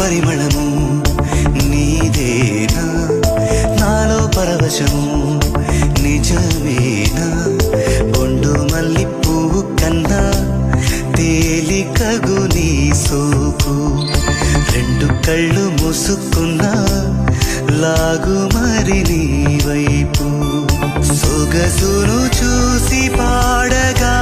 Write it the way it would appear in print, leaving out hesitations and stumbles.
పరిమళము నీదేనా నాలో పరవశము నిజమేనా బొండు మల్లి పువ్వు కన్నా తేలికగు నీ సోకు రెండు కళ్ళు మూసుకున్నా లాగు మరి నీ వైపు సొగసును చూసి పాడగా